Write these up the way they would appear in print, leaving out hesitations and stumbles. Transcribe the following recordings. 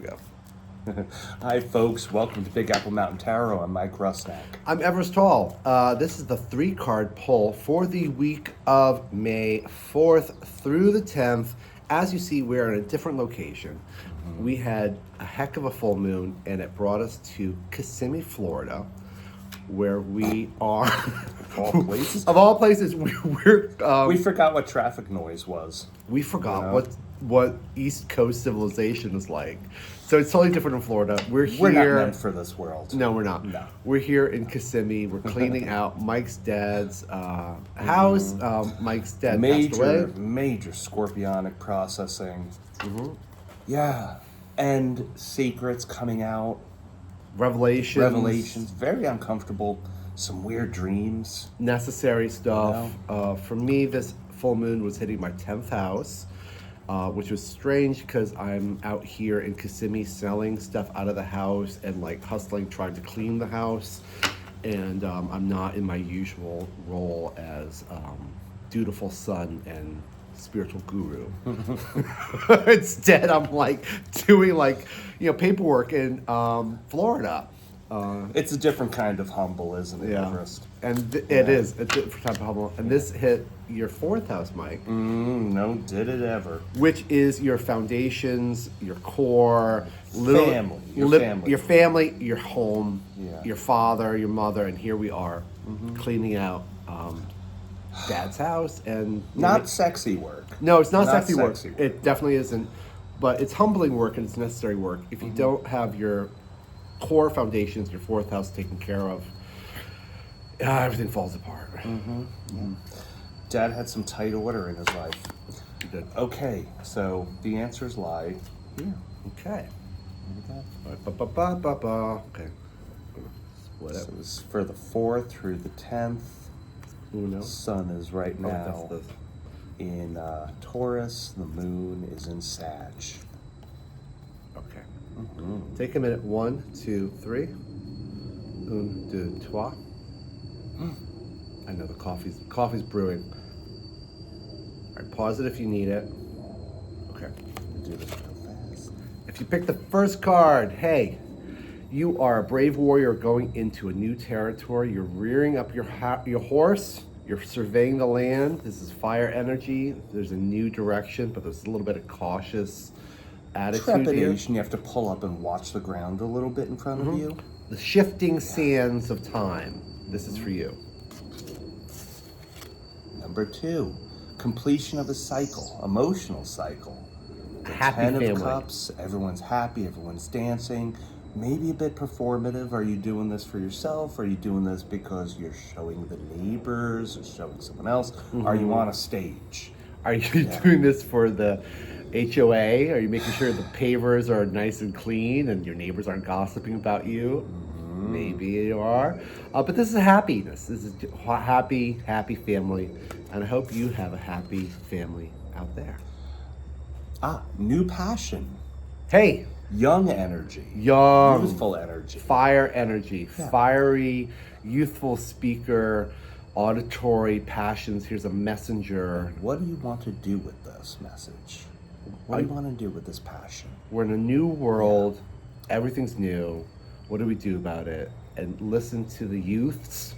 go. Hi, folks. Welcome to Big Apple Mountain Tarot. I'm Mike Rusnak. I'm Everest Tall. This is the 3-card pull for the week of May 4th through the 10th. As you see, we're in a different location. We had a heck of a full moon, and it brought us to Kissimmee, Florida, where we are. Of all places? Of all places, we're. We forgot what traffic noise was. We forgot You know? what East Coast civilization is like. So it's totally different in Florida. We're here. We're not meant for this world. No, we're not. No. We're here in Kissimmee. We're cleaning out Mike's dad's house. Mike's dad passed away. Major scorpionic processing. Yeah. And secrets coming out. Revelations. Very uncomfortable. Some weird dreams. Necessary stuff. For me, this full moon was hitting my 10th house, which was strange because I'm out here in Kissimmee selling stuff out of the house and like hustling, trying to clean the house. And I'm not in my usual role as dutiful son and spiritual guru. Instead, I'm like doing paperwork in Florida. It's a different kind of humble, isn't it, Yeah, Everest? and it is a different type of humble. And this hit your 4th house, Mike. No, did it ever. Which is your foundations, your core, Family, your family, your home, Yeah. your father, your mother, and here we are cleaning out Dad's house and Not sexy work. No, it's not Not sexy work. sexy work. It definitely isn't, but it's humbling work and it's necessary work. If you don't have your core foundations, your 4th house taken care of, everything falls apart. Dad had some tight order in his life. You did. Okay, so the answers lie here. Okay. Okay. Okay. Split So it. it was for the 4th through the 10th. Uno. Sun is right now that's in Taurus. The moon is in Sag. Okay. Take a minute. 1, 2, 3. Un, deux, trois. I know the coffee's brewing. All right, pause it if you need it. Okay. Do this real fast. If you pick the first card, hey, you are a brave warrior going into a new territory. You're rearing up your horse. You're surveying the land. This is fire energy. There's a new direction, but there's a little bit of cautious attitude here. Trepidation. You have to pull up and watch the ground a little bit in front of you. The shifting sands of time. This is for you. Number 2, completion of a cycle, emotional cycle. The Happy 10 family. of Cups, everyone's happy, everyone's dancing. Maybe a bit performative. Are you doing this for yourself? Are you doing this because you're showing the neighbors or showing someone else? Are you on a stage? Are you doing this for the HOA? Are you making sure the pavers are nice and clean and your neighbors aren't gossiping about you? Maybe you are. But this is happiness. This is happy family. And I hope you have a happy family out there. New passion, Hey, young energy, young, youthful energy. fire energy, fiery, youthful speaker, auditory passions. Here's a messenger. What do you want to do with this message? What do you want to do with this passion? We're in a new world. Everything's new. What do we do about it? And listen to the youths.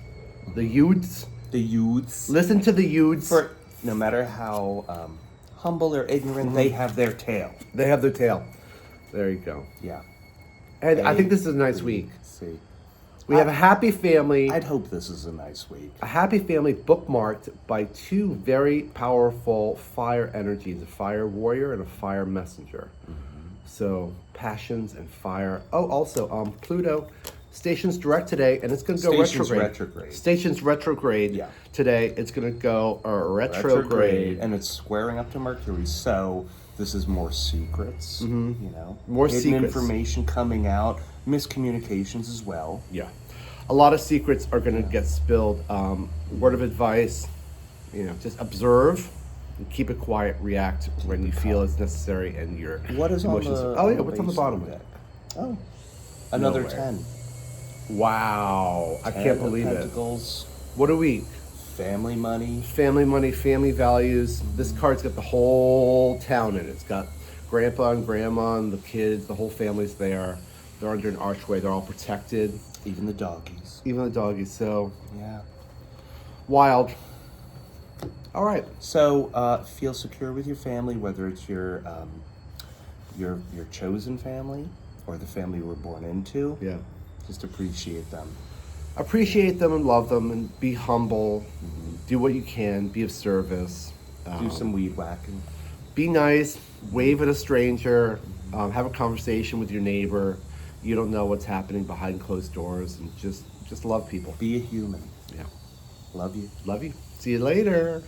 The youths. The youths. Listen to the youths. For no matter how humble or ignorant, they have their tale. They have their tail. There you go. Yeah. And I think this is a nice week. See, We have a happy family. I'd hope this is a nice week. A happy family bookmarked by 2 very powerful fire energies, a fire warrior and a fire messenger. So passions and fire. Oh, also Pluto stations direct today, and it's going to go Station's retrograde. Station's retrograde Yeah. today. It's going to go retrograde. And it's squaring up to Mercury, so this is more secrets, you know, More hidden secrets. information coming out, miscommunications as well. Yeah, a lot of secrets are going to get spilled. Word of advice, just observe and keep it quiet. React when you feel it's necessary, and your What is emotions. on the? Oh yeah, what's on the base bottom of of the it? deck? Oh, another Nowhere. 10. Wow, I can't 10 of believe it. Pentacles, What are we? family money. Family money, family values. This card's got the whole town in it. It's got Grandpa and grandma and the kids, the whole family's there. They're under an archway. They're all protected. Even the doggies. Even the doggies. So Yeah. wild. All right. So feel secure with your family, whether it's your chosen family or the family you were born into. Yeah. Just appreciate them. Appreciate them and love them and be humble. Do what you can. Be of service. Do some weed whacking. Be nice. Wave at a stranger. Have a conversation with your neighbor. You don't know what's happening behind closed doors, and just love people. Be a human. Yeah. Love you. Love you. See you later.